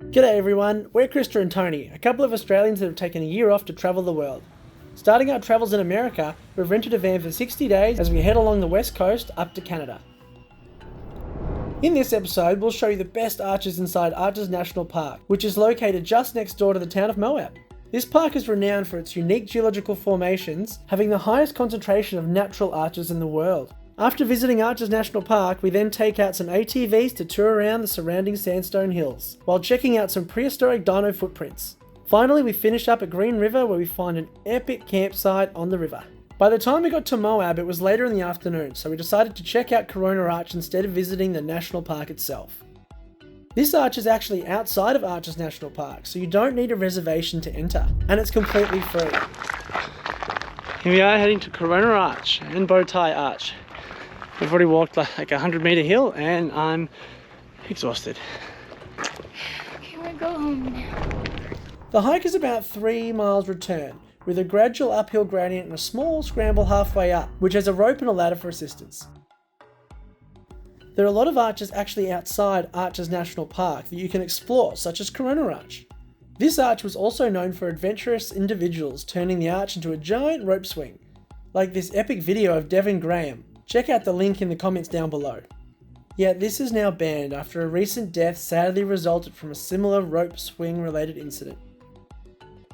G'day everyone, we're Krista and Tony, a couple of Australians that have taken a year off to travel the world. Starting our travels in America, we've rented a van for 60 days as we head along the west coast up to Canada. In this episode, we'll show you the best arches inside Arches National Park, which is located just next door to the town of Moab. This park is renowned for its unique geological formations, having the highest concentration of natural arches in the world. After visiting Arches National Park, we then take out some ATVs to tour around the surrounding sandstone hills, while checking out some prehistoric dino footprints. Finally, we finish up at Green River where we find an epic campsite on the river. By the time we got to Moab, it was later in the afternoon, so we decided to check out Corona Arch instead of visiting the national park itself. This arch is actually outside of Arches National Park, so you don't need a reservation to enter, and it's completely free. Here we are heading to Corona Arch and Bowtie Arch. We've already walked like a 100-meter hill and I'm exhausted. Can we go home now? The hike is about 3 miles return, with a gradual uphill gradient and a small scramble halfway up, which has a rope and a ladder for assistance. There are a lot of arches actually outside Arches National Park that you can explore, such as Corona Arch. This arch was also known for adventurous individuals turning the arch into a giant rope swing, like this epic video of Devin Graham. Check out the link in the comments down below. Yet this is now banned after a recent death sadly resulted from a similar rope swing related incident.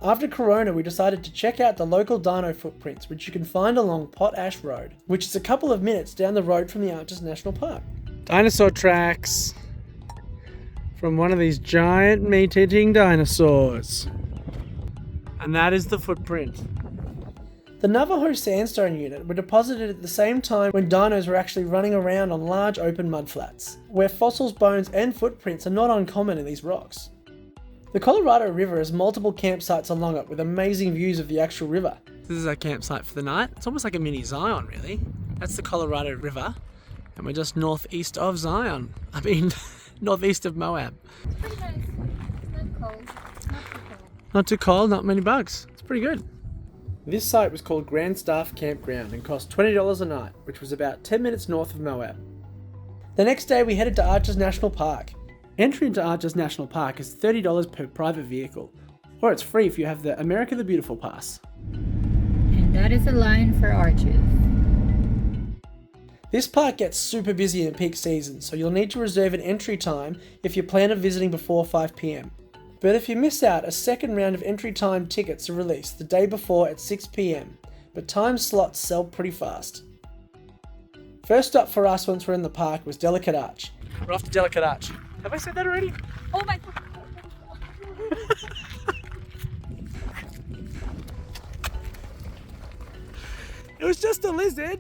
After Corona, we decided to check out the local dino footprints, which you can find along Potash Road, which is a couple of minutes down the road from the Arches National Park. Dinosaur tracks from one of these giant meat-eating dinosaurs. And that is the footprint. The Navajo sandstone unit were deposited at the same time when dinos were actually running around on large open mudflats, where fossils, bones and footprints are not uncommon in these rocks. The Colorado River has multiple campsites along it with amazing views of the actual river. This is our campsite for the night. It's almost like a mini Zion really. That's the Colorado River and we're just northeast of Zion. Northeast of Moab. It's pretty nice. It's not cold. Not too cold, not many bugs. It's pretty good. This site was called Grand Staff Campground and cost $20 a night, which was about 10 minutes north of Moab. The next day we headed to Arches National Park. Entry into Arches National Park is $30 per private vehicle, or it's free if you have the America the Beautiful pass. And that is a line for arches. This park gets super busy in peak season, so you'll need to reserve an entry time if you plan on visiting before 5 p.m. But if you miss out, a second round of entry time tickets are released the day before at 6 p.m, but time slots sell pretty fast. First up for us once we're in the park was Delicate Arch. We're off to Delicate Arch. Have I said that already? Oh my god! It was just a lizard!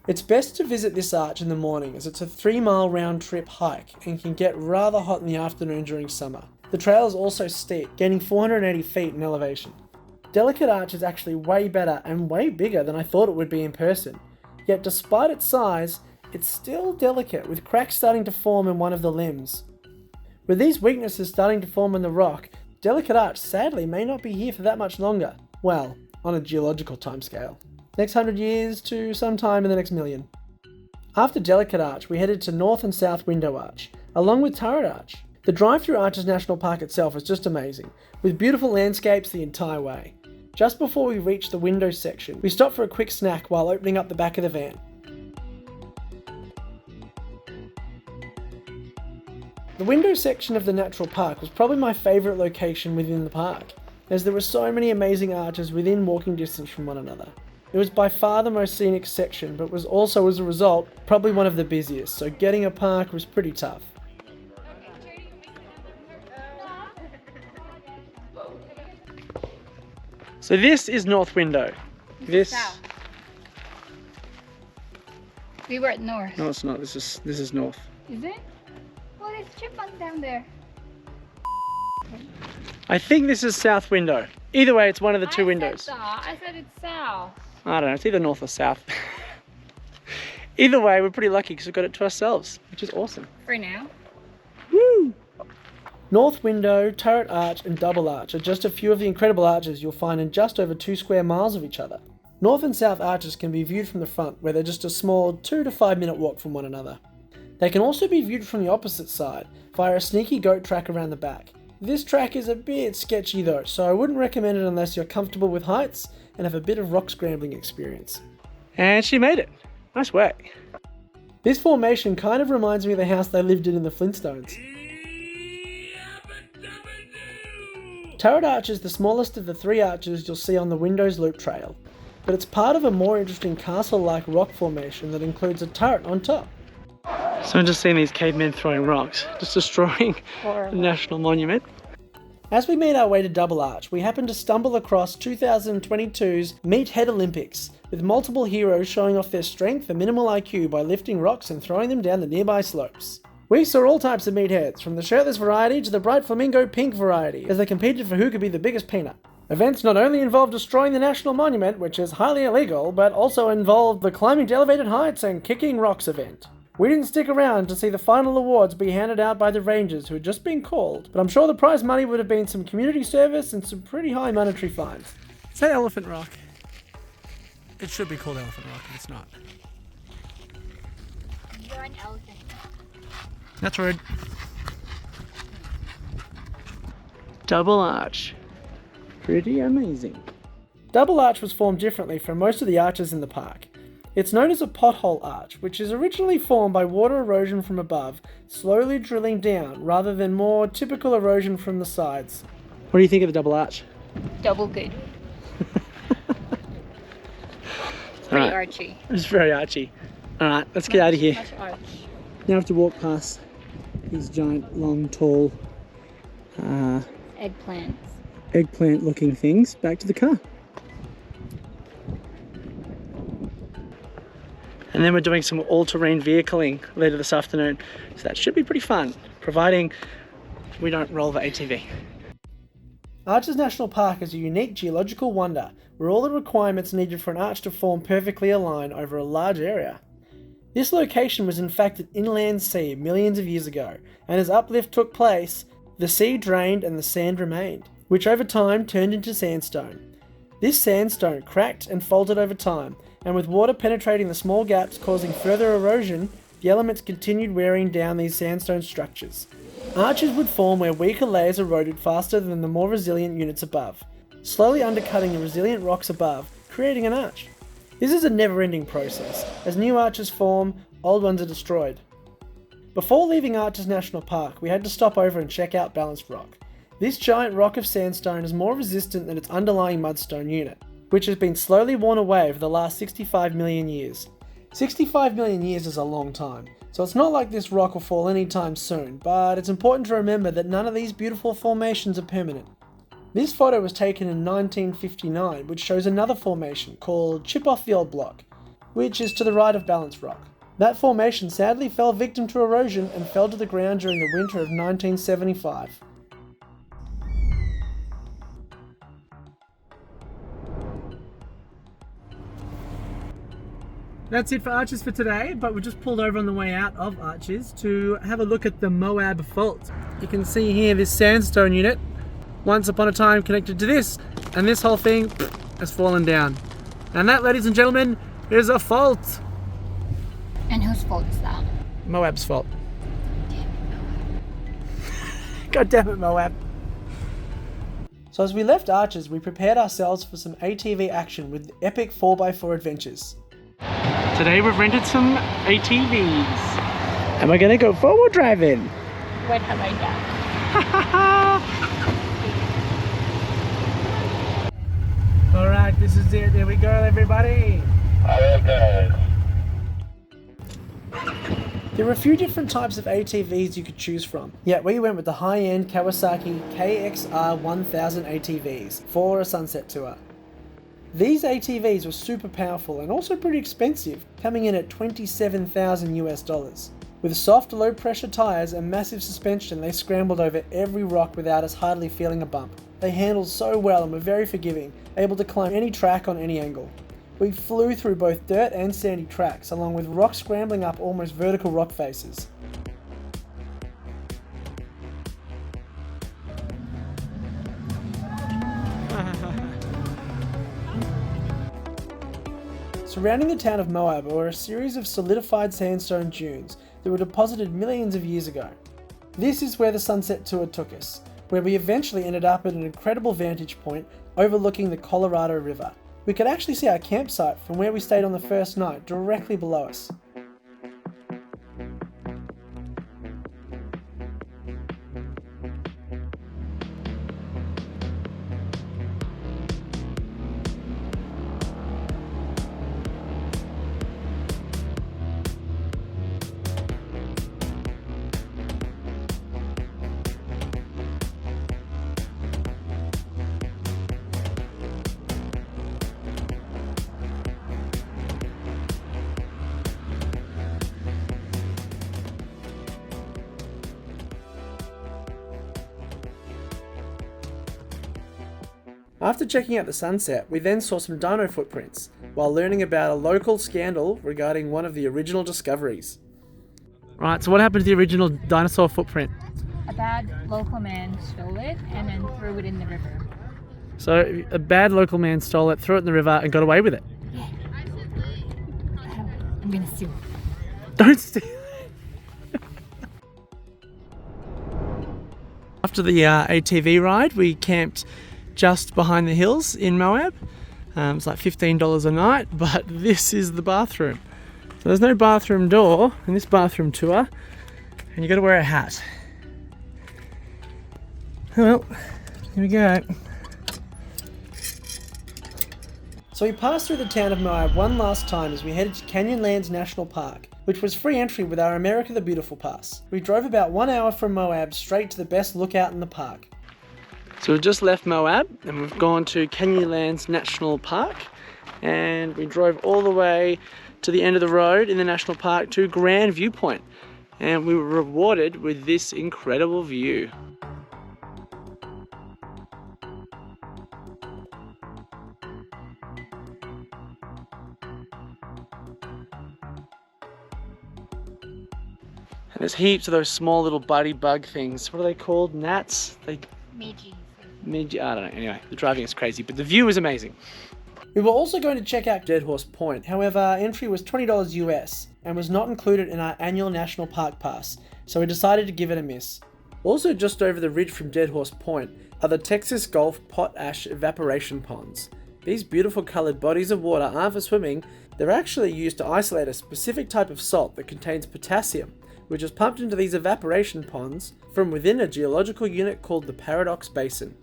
It's best to visit this arch in the morning as it's a 3-mile round trip hike and can get rather hot in the afternoon during summer. The trail is also steep, gaining 480 feet in elevation. Delicate Arch is actually way better and way bigger than I thought it would be in person. Yet despite its size, it's still delicate with cracks starting to form in one of the limbs. With these weaknesses starting to form in the rock, Delicate Arch sadly may not be here for that much longer. Well, on a geological timescale. Next 100 years to sometime in the next million. After Delicate Arch, we headed to North and South Window Arch, along with Turret Arch. The drive through Arches National Park itself is just amazing, with beautiful landscapes the entire way. Just before we reached the window section, we stopped for a quick snack while opening up the back of the van. The window section of the natural park was probably my favourite location within the park, as there were so many amazing arches within walking distance from one another. It was by far the most scenic section, but was also, as a result, probably one of the busiest, so getting a park was pretty tough. So this is North Window. South. We were at north. No, it's not. This is North. Is it? Oh, there's a chipmunk down there. I think this is South Window. Either way, it's one of the two windows. I said it's south. I don't know, it's either north or south. Either way, we're pretty lucky because we've got it to ourselves, which is awesome. For now. Woo! North Window, Turret Arch and Double Arch are just a few of the incredible arches you'll find in just over 2 square miles of each other. North and south arches can be viewed from the front, where they're just a small 2 to 5 minute walk from one another. They can also be viewed from the opposite side, via a sneaky goat track around the back. This track is a bit sketchy though, so I wouldn't recommend it unless you're comfortable with heights and have a bit of rock scrambling experience. And she made it! Nice work! This formation kind of reminds me of the house they lived in the Flintstones. Turret Arch is the smallest of the 3 arches you'll see on the Windows Loop Trail, but it's part of a more interesting castle-like rock formation that includes a turret on top. So I'm just seeing these cavemen throwing rocks, just destroying the National Monument. As we made our way to Double Arch, we happened to stumble across 2022's Meathead Olympics, with multiple heroes showing off their strength and minimal IQ by lifting rocks and throwing them down the nearby slopes. We saw all types of meatheads, from the shirtless variety to the bright flamingo pink variety, as they competed for who could be the biggest peanut. Events not only involved destroying the National Monument, which is highly illegal, but also involved the climbing to elevated heights and kicking rocks event. We didn't stick around to see the final awards be handed out by the Rangers who had just been called, but I'm sure the prize money would have been some community service and some pretty high monetary fines. Is that Elephant Rock? It should be called Elephant Rock if it's not. You're an elephant. That's rude. Double Arch. Pretty amazing. Double Arch was formed differently from most of the arches in the park. It's known as a pothole arch, which is originally formed by water erosion from above, slowly drilling down, rather than more typical erosion from the sides. What do you think of the Double Arch? Double good. Pretty archy. It's very archy. Alright, let's get out of here. Much arch. Now I have to walk past these giant, long, tall, Eggplants. eggplant looking things back to the car. And then we're doing some all-terrain vehicling later this afternoon. So that should be pretty fun, providing we don't roll the ATV. Arches National Park is a unique geological wonder, where all the requirements needed for an arch to form perfectly align over a large area. This location was in fact an inland sea millions of years ago, and as uplift took place, the sea drained and the sand remained, which over time turned into sandstone. This sandstone cracked and folded over time, and with water penetrating the small gaps causing further erosion, the elements continued wearing down these sandstone structures. Arches would form where weaker layers eroded faster than the more resilient units above, slowly undercutting the resilient rocks above, creating an arch. This is a never-ending process. As new arches form, old ones are destroyed. Before leaving Arches National Park, we had to stop over and check out Balanced Rock. This giant rock of sandstone is more resistant than its underlying mudstone unit, which has been slowly worn away over the last 65 million years. 65 million years is a long time, so it's not like this rock will fall anytime soon, but it's important to remember that none of these beautiful formations are permanent. This photo was taken in 1959, which shows another formation called Chip Off the Old Block, which is to the right of Balanced Rock. That formation sadly fell victim to erosion and fell to the ground during the winter of 1975. That's it for Arches for today, but we just pulled over on the way out of Arches to have a look at the Moab Fault. You can see here this sandstone unit, once upon a time connected to this, and this whole thing has fallen down. And that, ladies and gentlemen, is a fault. And whose fault is that? Moab's fault. God damn it, Moab. So as we left Arches, we prepared ourselves for some ATV action with epic 4x4 adventures. Today we've rented some ATVs. And we're gonna go forward driving. What have I done? Alright, this is it. There we go, everybody. There are a few different types of ATVs you could choose from, yet we went with the high-end Kawasaki KXR 1000 ATVs for a sunset tour. These ATVs were super powerful and also pretty expensive, coming in at $27,000 US. With soft, low-pressure tyres and massive suspension, they scrambled over every rock without us hardly feeling a bump. They handled so well and were very forgiving, able to climb any track on any angle. We flew through both dirt and sandy tracks, along with rocks scrambling up almost vertical rock faces. Surrounding the town of Moab are a series of solidified sandstone dunes that were deposited millions of years ago. This is where the sunset tour took us, where we eventually ended up at an incredible vantage point overlooking the Colorado River. We could actually see our campsite from where we stayed on the first night directly below us. After checking out the sunset, we then saw some dino footprints, while learning about a local scandal regarding one of the original discoveries. Right, so what happened to the original dinosaur footprint? A bad local man stole it and then threw it in the river. So a bad local man stole it, threw it in the river and got away with it? Yeah. I'm gonna sue. Don't steal it! After the ATV ride, we camped just behind the hills in Moab. It's like $15 a night, but this is the bathroom. So there's no bathroom door in this bathroom tour, and you got to wear a hat. Well, here we go. So we passed through the town of Moab one last time as we headed to Canyonlands National Park, which was free entry with our America the Beautiful pass. We drove about 1 hour from Moab straight to the best lookout in the park. So we've just left Moab and we've gone to Canyonlands National Park, and we drove all the way to the end of the road in the national park to Grand View Point, and we were rewarded with this incredible view. And there's heaps of those small little buddy bug things. What are they called? Gnats? Midges. I don't know. Anyway, the driving is crazy, but the view is amazing. We were also going to check out Dead Horse Point. However, our entry was $20 US and was not included in our annual National Park Pass, so we decided to give it a miss. Also just over the ridge from Dead Horse Point are the Texas Gulf potash evaporation ponds. These beautiful coloured bodies of water aren't for swimming, they're actually used to isolate a specific type of salt that contains potassium, which is pumped into these evaporation ponds from within a geological unit called the Paradox Basin.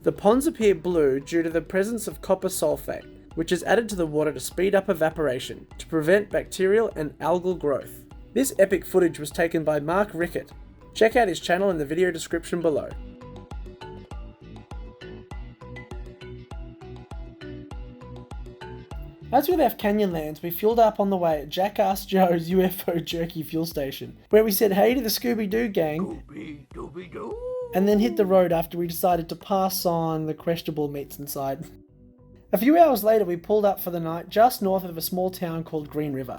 The ponds appear blue due to the presence of copper sulfate, which is added to the water to speed up evaporation, to prevent bacterial and algal growth. This epic footage was taken by Mark Rickert. Check out his channel in the video description below. As we left Canyonlands, we fueled up on the way at Jackass Joe's UFO Jerky fuel station, where we said hey to the Scooby-Doo gang, Scooby-Doo, and then hit the road after we decided to pass on the questionable meats inside. A few hours later, we pulled up for the night just north of a small town called Green River.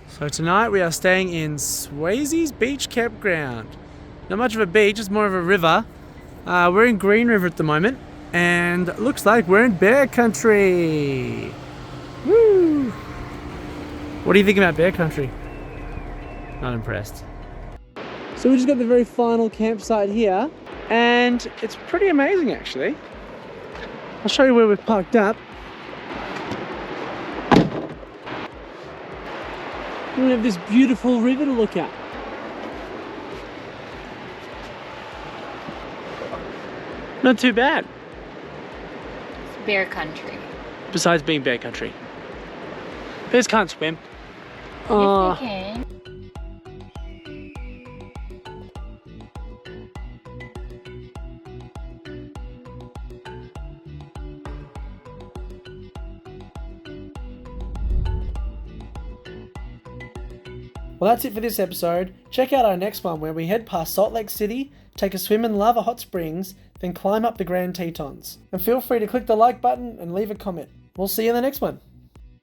So tonight we are staying in Swayze's Beach Campground. Not much of a beach, it's more of a river. We're in Green River at the moment, and it looks like we're in bear country. Woo! What do you think about bear country? Not impressed. So we just got the very final campsite here, and it's pretty amazing actually. I'll show you where we've parked up. We have this beautiful river to look at. Not too bad. It's bear country. Besides being bear country. Bears can't swim. Yes, they can. Well, that's it for this episode. Check out our next one where we head past Salt Lake City, take a swim in Lava Hot Springs, then climb up the Grand Tetons. And feel free to click the like button and leave a comment. We'll see you in the next one.